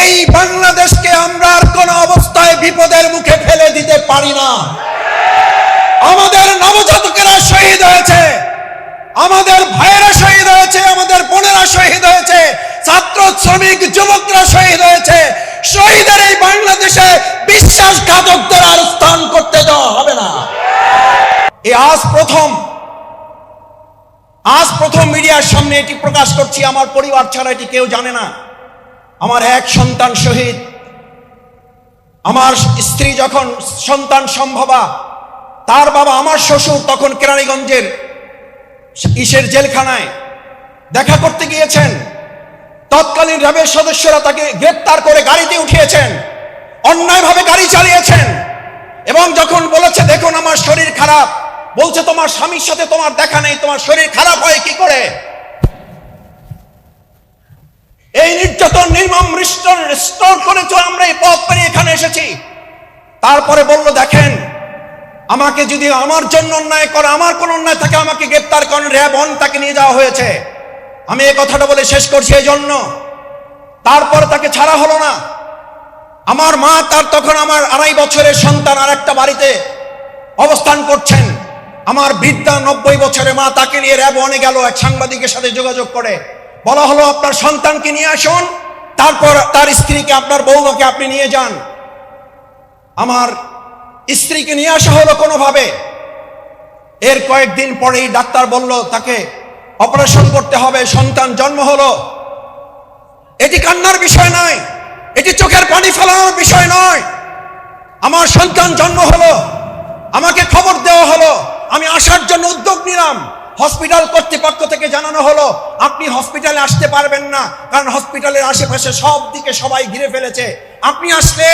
এই বাংলাদেশকে আমরা আর কোন অবস্থায় বিপদের মুখে ফেলে দিতে পারি না। আমাদের নবজাতকেরা শহীদ হয়েছে, আমাদের ভাইয়েরা শহীদ হয়েছে, আমাদের বোনেরা শহীদ হয়েছে, ছাত্র শ্রমিক যুবকরা শহীদ হয়েছে। শহীদের এই বাংলাদেশে বিশ্বাসঘাতকদের আর স্থান করতে দেওয়া হবে না। এই আজ প্রথম মিডিয়ার সামনে এটি প্রকাশ করছি। আমার পরিবার ছাড়া এটি কেউ জানে না। আমার এক সন্তান শহীদ। আমার স্ত্রী যখন সন্তান সম্ভবা, তার বাবা আমার শ্বশুর তখন কেরানীগঞ্জের জেলখানায় দেখা করতে গিয়েছেন। তৎকালীন র্যাবের সদস্যরা তাকে গ্রেপ্তার করে গাড়িতে উঠিয়েছেন, অন্যায়ভাবে গাড়ি চালিয়েছেন এবং যখন বলেছে দেখুন আমার শরীর খারাপ, বলছে তোমার স্বামীর সাথে তোমার দেখা নেই, তোমার শরীর খারাপ হয় কি করে? এই নির্যাতন নির্মম রিস্টোর করেছ, আমরা এই পথ পেরিয়ে এখানে এসেছি। তারপরে বলল দেখেন আমাকে যদি আমার জন্য অন্যায় করে, আমার কোন অন্যায় থাকে, আমাকে গ্রেপ্তার করেন, র্যাব তাকে নিয়ে যাওয়া হয়েছে। আমি এই কথাটা বলে শেষ করছি এই জন্য। তারপর তাকে ছাড়া হলো না। আমার মা, তার তখন আমার 2.5 বছরের সন্তান আর একটা বাড়িতে অবস্থান করছেন। আমার বৃদ্ধা 90 বছরের মা, তাকে নিয়ে র্যাব গেল। এক সাংবাদিকের সাথে যোগাযোগ করে বলা হলো আপনার সন্তানকে নিয়ে আসুন, তারপর তার স্ত্রীকে, আপনার বৌমাকে আপনি নিয়ে যান। আমার স্ত্রীকে নিয়ে আসা হলো কোনোভাবে। এর কয়েকদিন পরেই ডাক্তার বলল তাকে অপারেশন করতে হবে। সন্তান জন্ম হলো। এটি কান্নার বিষয় নয়, এটি চোখের পানি ফেলানোর বিষয় নয়। আমার সন্তান জন্ম হলো, আমাকে খবর দেওয়া হলো, আমি আসার জন্য উদ্যোগ নিলাম। হসপিটাল কর্তৃপক্ষ থেকে জানানো হলো আপনি হসপিটালে আসতে পারবেন না, কারণ হসপিটালের আশেপাশে সব দিকে সবাই ঘিরে ফেলেছে। আপনি আসলে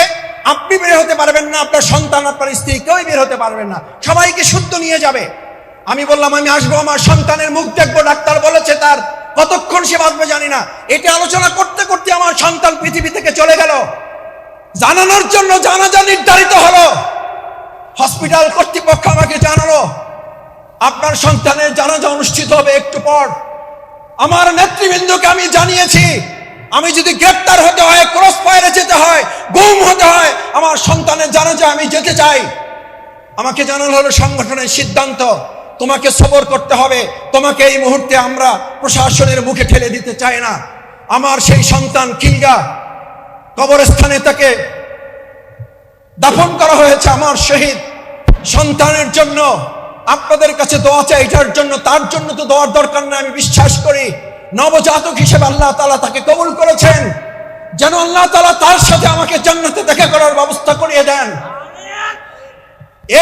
আপনি বের হতে পারবেন না, আপনার সন্তান, আপনার স্ত্রী কেউই বের হতে পারবেন না, সবাইকে শুদ্ধ নিয়ে যাবে। আমি বললাম আমি আসবো, আমার সন্তানের মুখ দেখবো। ডাক্তার বলেছে তার কতক্ষণ সে বাঁচবে জানি না। এটা আলোচনা করতে করতে আমার সন্তান পৃথিবী থেকে চলে গেল। জানানোর জন্য জানাজা নির্ধারিত হলো। হসপিটাল কর্তৃপক্ষ আমাকে জানালো আপনার সন্তানের জানাজা অনুষ্ঠিত হবে একটু পর। আমার নেতৃবৃন্দকে আমি জানিয়েছি আমি যদি গ্রেপ্তার হতে হয়, ক্রস ফায়ারে যেতে হয়, গুম হতে হয়, আমার সন্তানের জানাজা আমি যেতে চাই। আমাকে জানানো হলো সংগঠনের সিদ্ধান্ত, তোমাকে সবর করতে হবে, তোমাকে এই মুহূর্তে আমরা প্রশাসনের মুখে ঠেলে দিতে চাই না। আমার সেই সন্তান কিলগা কবরস্থানে তাকে দাফন করা হয়েছে। আমার শহীদ সন্তানের জন্য আপনাদের কাছে দোয়া চাই, এটার জন্য, তার জন্য তো দোয়ার দরকার না। আমি বিশ্বাস করি নবজাতক হিসেবে আল্লাহ তাআলা তাকে কবুল করেছেন, যেন আল্লাহ তাআলা তার সাথে আমাকে জান্নাতে দেখা করার ব্যবস্থা করিয়ে দেন।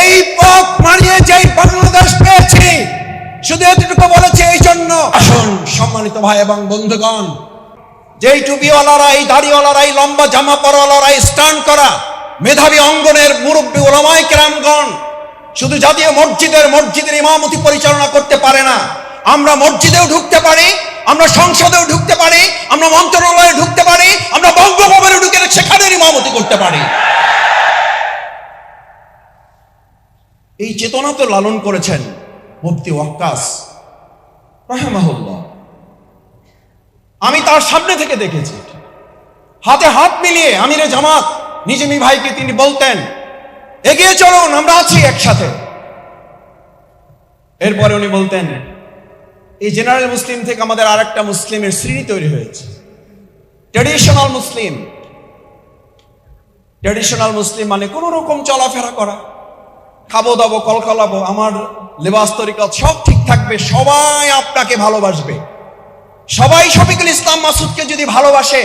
এই পথ মারিয়ে যেই বাংলাদেশ পেয়েছি, শুধু এতটুকু বলেছি এই জন্য। আসুন সম্মানিত ভাই এবং বন্ধুগণ, যেই টুপিওয়ালারা, এই দাড়িওয়ালারা, এই লম্বা জামা পরাওয়ালারা, স্ট্যান্ড করা মেধাবী অঙ্গনের মুরব্বী ওলামায়ে কেরামগণ শুধু জাতীয় মসজিদের ইমামতি পরিচালনা করতে পারে না। আমরা মসজিদেও ঢুকতে পারি, আমরা সংসদেও ঢুকতে পারি, আমরা মন্ত্রণালয়ে ঢুকতে পারি, আমরা বঙ্গভবনে ঢুকে সেখানে ইমামতি করতে পারি। এই চেতনা তো লালন করেছেন মুফতি ওয়াক্কাস রাহিমাহুল্লাহ। আমি তার সামনে থেকে দেখেছি, হাতে হাত মিলিয়ে আমিরে জামাত নিজামী ভাইকে তিনি বলতেন এগিয়ে চলুন, আমরা আছি একসাথে। এরপরে উনি বলতেন এই জেনারেল মুসলিম থেকে আমাদের আর একটা মুসলিমের শ্রেণী তৈরি হয়েছে, ট্র্যাডিশনাল মুসলিম। ট্র্যাডিশনাল মুসলিম মানে কোন রকম চলাফেরা করা, খাবো দাবো, কলকলাবো, আমার লেবাস তরিকত সব ঠিক থাকবে, সবাই আপনাকে ভালোবাসবে। সবাই শফিকুল ইসলাম মাসুদকে যদি ভালোবাসে,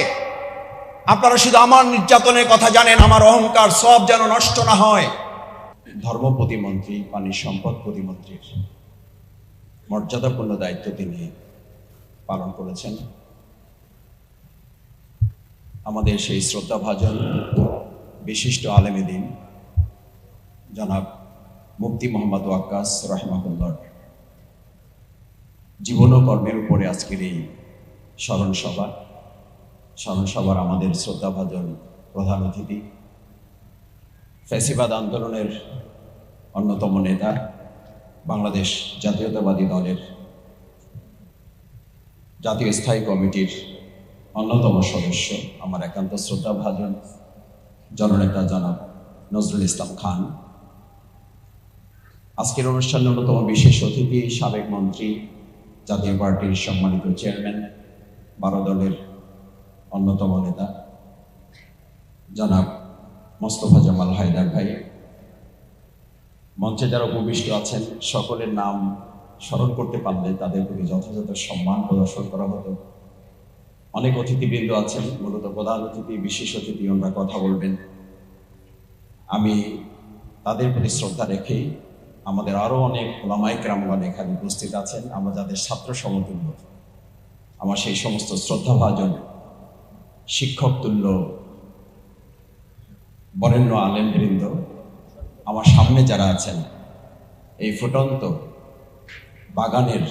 আপনারা শুধু আমার নির্যাতনের কথা জানেন, আমার অহংকার সব যেন নষ্ট না হয়। ধর্ম প্রতিমন্ত্রী, পানি সম্পদ প্রতিমন্ত্রীর মর্যাদাপূর্ণ দায়িত্ব তিনি পালন করেছেন। আমাদের সেই শ্রদ্ধাভাজন বিশিষ্ট আলেমে দ্বীন জনাব মুফতি মোহাম্মদ ওয়াক্কাস রাহিমাহুল্লাহ জীবন ও কর্মের উপরে আজকের এই স্মরণ সভার আমাদের শ্রদ্ধাভাজন প্রধান অতিথি, ফ্যাসিবাদ আন্দোলনের অন্যতম নেতা, বাংলাদেশ জাতীয়তাবাদী দলের জাতীয় স্থায়ী কমিটির অন্যতম সদস্য, আমার একান্ত শ্রদ্ধাভাজন জননেতা জনাব নজরুল ইসলাম খান। আজকের অনুষ্ঠানের অন্যতম বিশেষ অতিথি সাবেক মন্ত্রী, জাতীয় পার্টির সম্মানিত চেয়ারম্যান, 12 দলের অন্যতম নেতা জনাব মোস্তফা জামাল হায়দার ভাই। মঞ্চে যারা উপবিষ্ট আছেন সকলের নাম স্মরণ করতে পারলে তাদের প্রতি যথাযথ সম্মান প্রদর্শন করা হতো। অনেক অতিথিবৃন্দ আছেন, মূলত প্রধান অতিথি, বিশেষ অতিথি, ওনারা কথা বলবেন। আমি তাদের প্রতি শ্রদ্ধা রেখেই আমাদের আরো অনেক ওলামায়ে কেরামগণ এখানে উপস্থিত আছেন, আমরা যাদের ছাত্র সমতুল্য, আমার সেই সমস্ত শ্রদ্ধাভাজন শিক্ষক তুল্য বরেণ্য আলেমবৃন্দ, আমার সামনে যারা আছেন, এই ফুটন্ত বাগানের,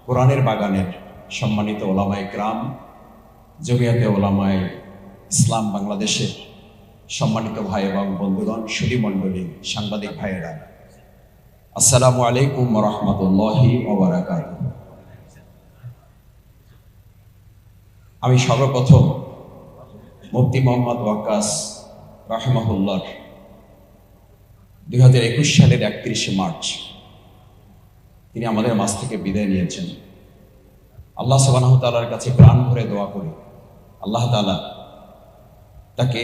কোরআনের বাগানের সম্মানিত ওলামায়ে কেরাম, জমিয়তে ওলামায়ে ইসলাম বাংলাদেশের সম্মানিত ভাই এবং বন্ধুগণ, সুধী মণ্ডলী, সাংবাদিক ভাইয়েরা, আসসালামু আলাইকুম ওয়া রাহমাতুল্লাহি ওয়া বারাকাতুহু। আমি সর্বপ্রথম মুফতি মোহাম্মদ ওয়াক্কাস রাহিমাহুল্লাহ 2021 সালের 31শে মার্চ তিনি আমাদের মাঝ থেকে বিদায় নিয়েছেন। আল্লাহ সুবহানাহু ওয়া তাআলার কাছে প্রাণ ভরে দোয়া করি আল্লাহ তাআলা তাকে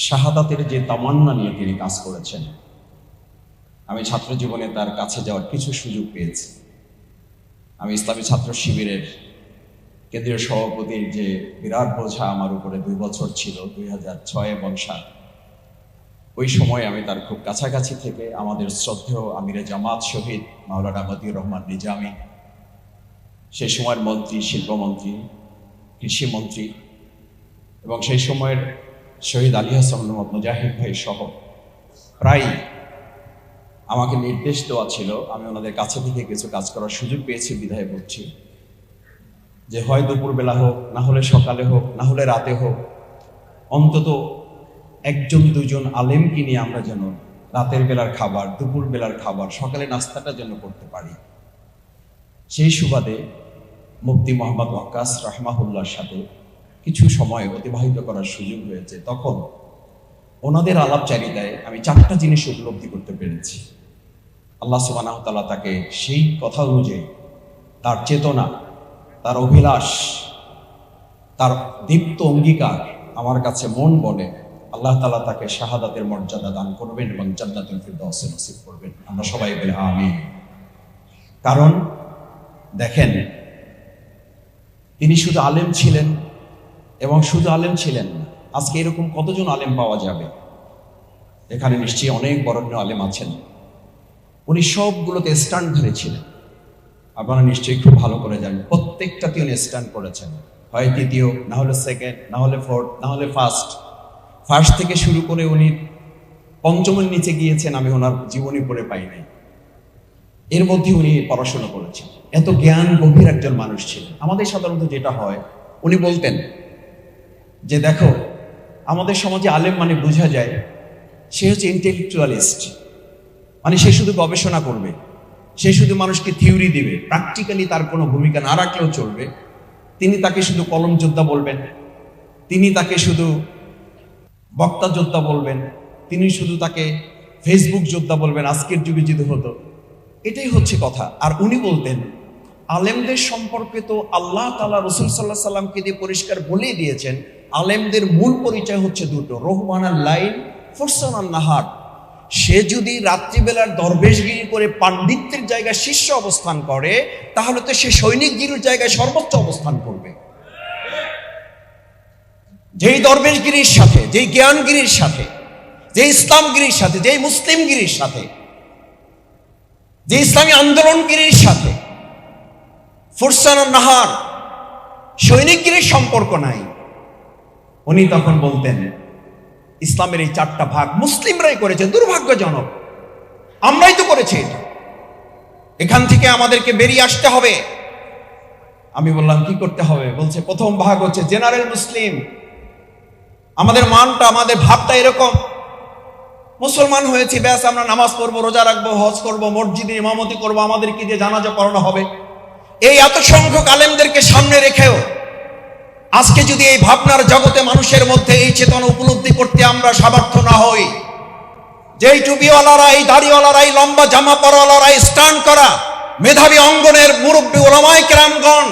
শাহাদাতের যে তামান্না নিয়ে তিনি কাজ করেছেন, আমি ছাত্র জীবনে তার কাছে যাওয়ার কিছু সুযোগ পেয়েছি। আমি ইসলামী ছাত্র শিবিরের কেন্দ্রীয় সভাপতির যে বিরাট বোঝা আমার উপরে 2 বছর ছিল, 2006 এবং 7, ওই সময় আমি তার খুব কাছাকাছি থেকে আমাদের শ্রদ্ধেয় আমিরে জামাত শহীদ মাওলানা মতিউর রহমান নিজামী, সেই সময়ের মন্ত্রী, শিল্পমন্ত্রী, কৃষিমন্ত্রী এবং সেই সময়ের শহীদ আলী হাসান মোহাম্মদ মুজাহিদ ভাই সহ প্রায় আমাকে নির্দেশ দেওয়া ছিল, আমি ওনাদের কাছে থেকে কিছু কাজ করার সুযোগ পেয়েছি বিধায় বলছি, যে হয় দুপুরবেলা হোক, না হলে সকালে হোক, না হলে রাতে হোক, অন্তত 1-2 আলেমকে নিয়ে আমরা যেন রাতের বেলার খাবার, দুপুর বেলার খাবার, সকালে নাস্তাটা যেন করতে পারি। সেই সুবাদে মুফতি মোহাম্মদ ওয়াক্কাস রাহমাহুল্লাহর সাথে কিছু সময় অতিবাহিত করার সুযোগ হয়েছে। তখন ওনাদের আলাপচারিতায় আমি 4টা জিনিস উপলব্ধি করতে পেরেছি। আল্লাহ সুবহানাহু ওয়া তাআলা তাকে সেই কথা অনুযায়ী তার চেতনা, তার অভিলাষ, তার দীপ্ত অঙ্গীকার আমার কাছে মন বলে আল্লাহ তাআলা তাকে শাহাদাতের মর্যাদা দান করবেন এবং জান্নাতুল ফিরদাউস নসিব করবেন। আমরা সবাই বলি আমিন। কারণ দেখেন, তিনি শুধু আলেম ছিলেন এবং শুধু আলেম ছিলেন না, আজকে এরকম কতজন আলেম পাওয়া যাবে? এখানে নিশ্চয়ই অনেক বরেণ্য আলেম আছেন। উনি সবগুলোতে স্ট্যান্ড ধরেছিলেন। আপনারা নিশ্চয়ই খুব ভালো করে জানেন, প্রত্যেকটাতে উনি স্ট্যান্ড করেছেন, হয় তৃতীয়, না হলে সেকেন্ড, না হলে ফোর্থ, না হলে ফার্স্ট থেকে শুরু করে উনি 5মের নিচে গিয়েছেন, আমি ওনার জীবনী পড়ে পাই নাই। এর মধ্যে উনি পড়াশোনা করেছেন, এত জ্ঞান গভীর একজন মানুষ ছিলেন। আমাদের সাধারণত যেটা হয়, উনি বলতেন যে দেখো, আমাদের সমাজে আলেম মানে বোঝা যায় সে হচ্ছে ইন্টেলেকচুয়ালিস্ট, মানে সে শুধু গবেষণা করবে, সে শুধু মানুষকে থিওরি দিবে, প্র্যাকটিক্যালি তার কোনো ভূমিকা না রাখলেও চলবে। তিনি তাকে শুধু কলম যোদ্ধা বলবেন, তিনি তাকে শুধু বক্তা যোদ্ধা বলবেন, তিনি শুধু তাকে ফেসবুক যোদ্ধা বলবেন, আজকের যুগে যদি হতো। এটাই হচ্ছে কথা। আর উনি বলতেন আলেমদের সম্পর্কে তো আল্লাহ তাআলা রাসূল সাল্লাল্লাহু আলাইহি সাল্লামকে দিয়ে পরিষ্কার বলেই দিয়েছেন, আলেমদের মূল পরিচয় হচ্ছে 2টো, রহমানাল লাইল, ফুরসানান নাহার। সে যদি রাত্রিবেলার দরবেশগিরি করে পাণ্ডিত্যের জায়গায় শীর্ষ অবস্থান করে, তাহলে তো সে সৈনিকগিরির জায়গায় সর্বোচ্চ অবস্থান করবে। যেই দরবেশগিরির সাথে, যেই জ্ঞানগিরির সাথে, যেই ইসলামগিরির সাথে, যেই মুসলিমগিরির সাথে, যে ইসলামী আন্দোলনগিরির সাথে ফুরসানান নাহার, সৈনিকগিরির সম্পর্ক নাই, উনি তখন বলতেন ইসলামের এই 4টা ভাগ মুসলিমরাই করেছে। দুর্ভাগ্যজনক, আমরাই তো করেছি এটা, এখান থেকে আমাদেরকে বেরিয়ে আসতে হবে। আমি বললাম কি করতে হবে? বলছে প্রথম ভাগ হচ্ছে জেনারেল মুসলিম। আমাদের মানটা, আমাদের ভাবটা এরকম, মুসলমান হয়েছি, ব্যাস আমরা নামাজ পড়বো, রোজা রাখবো, হজ করবো, মসজিদে ইমামতি করবো, আমাদেরকে দিয়ে জানাজা পড়ানো হবে। এই এত সংখ্যক আলেমদেরকে সামনে রেখেও আজকে যদি এই ভাবনার জগতে মানুষের মধ্যে এই চেতনা উপলব্ধি করতে আমরা সামর্থ্য না হই, যেই টুপিওয়ালারা, এই দাড়িওয়ালারা, এই লম্বা জামা পরাওয়ালারা, স্ট্যান্ড করা মেধাবী অঙ্গনের মুরব্বী ওলামায়ে কেরামগণ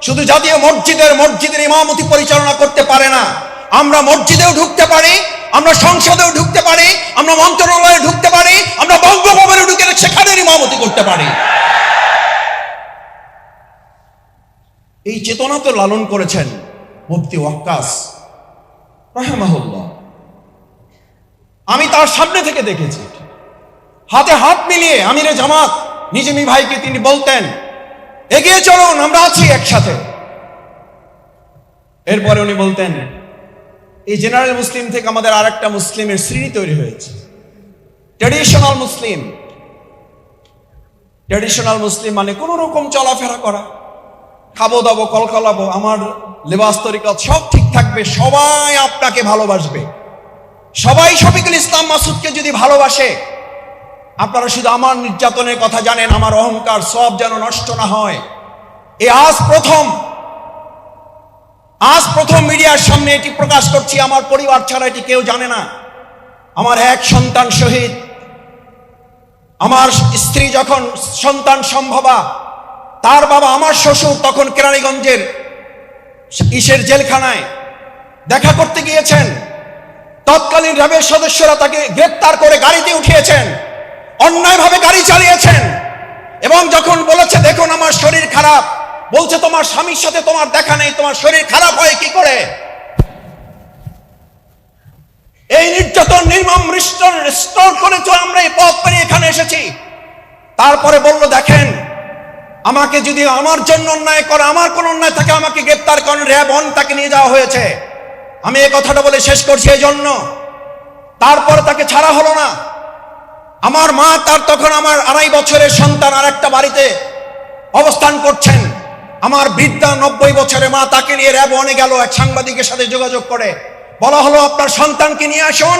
শুধু জাতীয় মসজিদের ইমামতি পরিচালনা করতে পারে না, আমরা মসজিদেও ঢুকতে পারি, আমরা সংসদেও ঢুকতে পারি, আমরা মন্ত্রণালয়ে ঢুকতে পারি, আমরা বঙ্গভবনে ঢুকে সেখানে ইমামতি করতে পারি। এই চেতনা তো লালন করেছেন মুফতি ওয়াক্কাস রাহিমাহুল্লাহ। আমি তার সামনে থেকে দেখেছি, হাতে হাত মিলিয়ে আমিরে জামাত নিজামী ভাইকে তিনি বলতেন, এগিয়ে চলুন, আমরা আছি একসাথে। এরপরে উনি বলতেন, এই জেনারেল মুসলিম থেকে আমাদের আরেকটা মুসলিমের শ্রেণী তৈরি হয়েছে, ট্র্যাডিশনাল মুসলিম। ট্র্যাডিশনাল মুসলিম মানে কোন রকম চলাফেরা করা, খাবো দাবো কলকলাবো, আমার লেবাস তরিকত সব ঠিক থাকবে, সবাই আপনাকে ভালোবাসবে। সবাই শফিকুল ইসলাম মাসুদকে যদি ভালোবাসে, আপনারা শুধু আমার নির্যাতনের কথা জানেন, আমার অহংকার সব যেন নষ্ট না হয়। এই আজ প্রথম মিডিয়ার সামনে এটি প্রকাশ করছি, আমার পরিবার ছাড়া এটি কেউ জানে না। আমার এক সন্তান শহীদ, আমার স্ত্রী যখন সন্তান সম্ভবা, তার বাবা আমার শ্বশুর তখন কেরানীগঞ্জের জেলখানায় দেখা করতে গিয়েছেন। তৎকালীন র্যাবের সদস্যরা তাকে গ্রেপ্তার করে গাড়িতে উঠিয়েছেন, অন্যায়ভাবে গাড়ি চালিয়েছেন, এবং যখন বলেছে দেখুন আমার শরীর খারাপ, বলছে তোমার স্বামীর সাথে তোমার দেখা নেই, তোমার শরীর খারাপ হয় কি করে? এই নির্যাতন নির্মম রিস্টোর করে তো আমরা এই পথ পেরিয়ে এখানে এসেছি। তারপরে বলল দেখেন, আমাকে যদি আমার জন্য অন্যায় করে, আমার কোন অন্যায় থাকে, আমাকে গ্রেপ্তার করেন, র্যাব তাকে নিয়ে যাওয়া হয়েছে। আমি এই কথাটা বলে শেষ করছি এই জন্য, তারপরে তাকে ছাড়া হলো না। আমার মা, তার তখন আমার 2.5 বছরের সন্তান আর একটা বাড়িতে অবস্থান করছেন। আমার বৃদ্ধা 90 বছরের মা, তাকে নিয়ে র্যাব গেল। এক সাংবাদিকের সাথে যোগাযোগ করে বলা হলো আপনার সন্তানকে নিয়ে আসুন,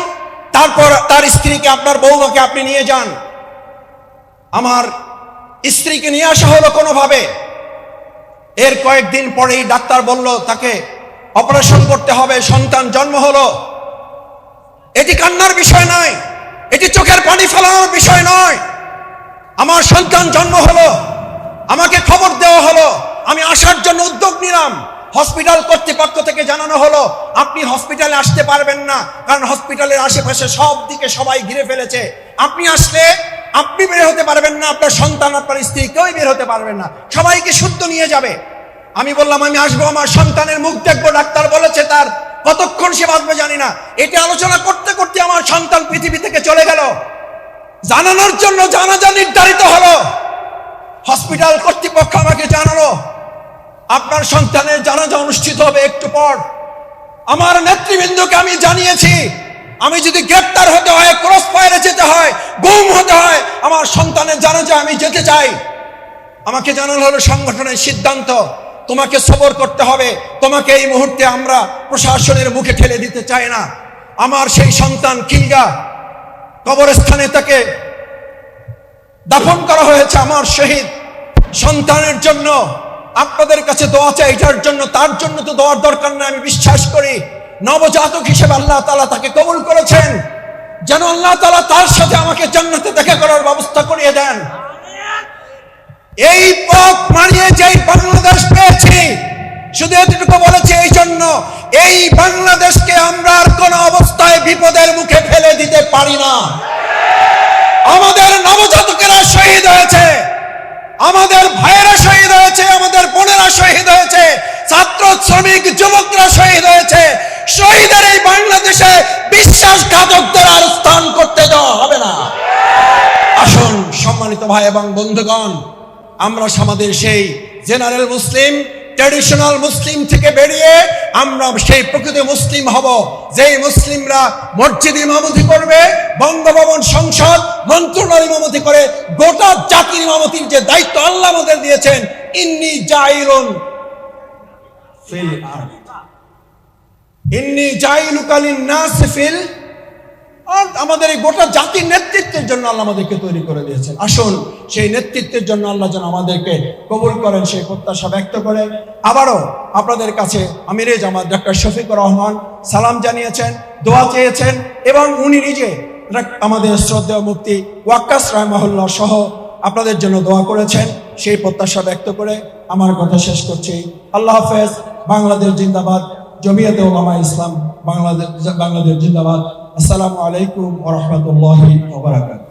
তারপর তার স্ত্রীকে, আপনার বৌমাকে আপনি নিয়ে যান। আমার স্ত্রীকে নিয়ে আসা হলো কোনোভাবে। এর কয়েকদিন পরেই ডাক্তার বলল তাকে অপারেশন করতে হবে, সন্তান জন্ম হলো। এটি কান্নার বিষয় নয়, এটি চোখের পানি ফেলানোর বিষয় নয়। আমার সন্তান জন্ম হলো, আমাকে খবর দেওয়া হলো, আমি আসার জন্য উদ্যোগ নিলাম। হসপিটাল কর্তৃপক্ষ থেকে জানানো হলো আপনি হসপিটালে আসতে পারবেন না, কারণ হসপিটালের আশেপাশে সব দিকে সবাই ঘিরে ফেলেছে। আপনি আসলে আপনি বের হতে পারবেন না, আপনার সন্তান, আপনার স্ত্রী কেউই বের হতে পারবেন না, সবাইকে শুদ্ধ নিয়ে যাবে। আমি বললাম আমি আসবো, আমার সন্তানের মুখ দেখবো। ডাক্তার বলেছে তার কতক্ষণ সে বাঁচবে জানি না। এটা আলোচনা করতে করতে আমার সন্তান পৃথিবী থেকে চলে গেল। জানানোর জন্য জানাজা নির্ধারিত হলো, হসপিটাল কর্তৃপক্ষ আমাকে জানালো আপনার সন্তানের জানাজা অনুষ্ঠিত হবে একটু পর। আমার নেতৃবৃন্দকে আমি জানিয়েছি, আমি যদি গ্রেপ্তার হতে হয়, ক্রস ফায়ারে যেতে হয়, গুম হতে হয়, আমার সন্তানের জানাজা আমি যেতে চাই। আমাকে জানানো হলো সংগঠনের সিদ্ধান্ত, তোমাকে সবর করতে হবে, তোমাকে এই মুহূর্তে আমরা প্রশাসনের মুখে ঠেলে দিতে চাই না। আমার সেই সন্তান খিলগা কবরস্থানে তাকে দাফন করা হয়েছে। আমার শহীদ সন্তানের জন্য আপনাদের কাছে দোয়া চাই, এটার জন্য, তার জন্য তো দোয়ার দরকার না। আমি বিশ্বাস করি নবজাতক হিসেবে আল্লাহ তাআলা তাকে কবুল করেছেন, যেন আল্লাহ তাআলা তার সাথে আমাকে জান্নাতে দেখা করার ব্যবস্থা করিয়ে দেন। এই পথ মারিয়ে যেই বাংলাদেশ পেয়েছি, শুধু এতটুকু বলেছি এই জন্য, এই বাংলাদেশকে আমরা আর কোন অবস্থায় বিপদের মুখে ফেলে দিতে পারি না। আমাদের নবজাতকেরা শহীদ হয়েছে, আমাদের ভাইয়েরা শহীদ হয়েছে, আমাদের বোনেরা শহীদ হয়েছে, ছাত্র শ্রমিক যুবকরা শহীদ হয়েছে। শহীদের এই বাংলাদেশে বিশ্বাসঘাতকদের আর স্থান করতে দেওয়া হবে না। আসুন সম্মানিত ভাই এবং বন্ধুগণ, আমরা আমাদের সেই জেনারেল মুসলিম, ট্র্যাডিশনাল মুসলিম থেকে বেরিয়ে আমরা সেই প্রকৃত মুসলিম হব, যেই মুসলিমরা মসজিদ ইমামতি করবে, বঙ্গভবন, সংসদ, মন্ত্রণালয় ইমামতি করে গোটা জাতির ইমামতির যে দায়িত্ব আল্লাহ আমাদের দিয়েছেন, ইন্নী জাইলুন ফিল আরদ, ইন্নী জাইলুকা লিন-নাস ফিল আর আমাদের এই গোটা জাতির নেতৃত্বের জন্য আল্লাহ আমাদেরকে তৈরি করে দিয়েছেন। আসুন সেই নেতৃত্বের জন্য আল্লাহ যেন আমাদেরকে কবুল করেন সেই প্রত্যাশা ব্যক্ত করে আবারও আপনাদের কাছে আমিরে জামাত ডক্টর শফিকুর রহমান সালাম জানিয়েছেন, দোয়া চেয়েছেন এবং উনি নিজে আমাদের শ্রদ্ধেয় মুফতি ওয়াক্কাস রাহিমাহুল্লাহ সহ আপনাদের জন্য দোয়া করেছেন। সেই প্রত্যাশা ব্যক্ত করে আমার কথা শেষ করছি। আল্লাহ হাফেজ। বাংলাদেশ জিন্দাবাদ। জমিয়তে উলামা ইসলাম বাংলাদেশ জিন্দাবাদ। আসসালামু আলাইকুম ওয়া রাহমাতুল্লাহি ওয়া বারাকাতুহু।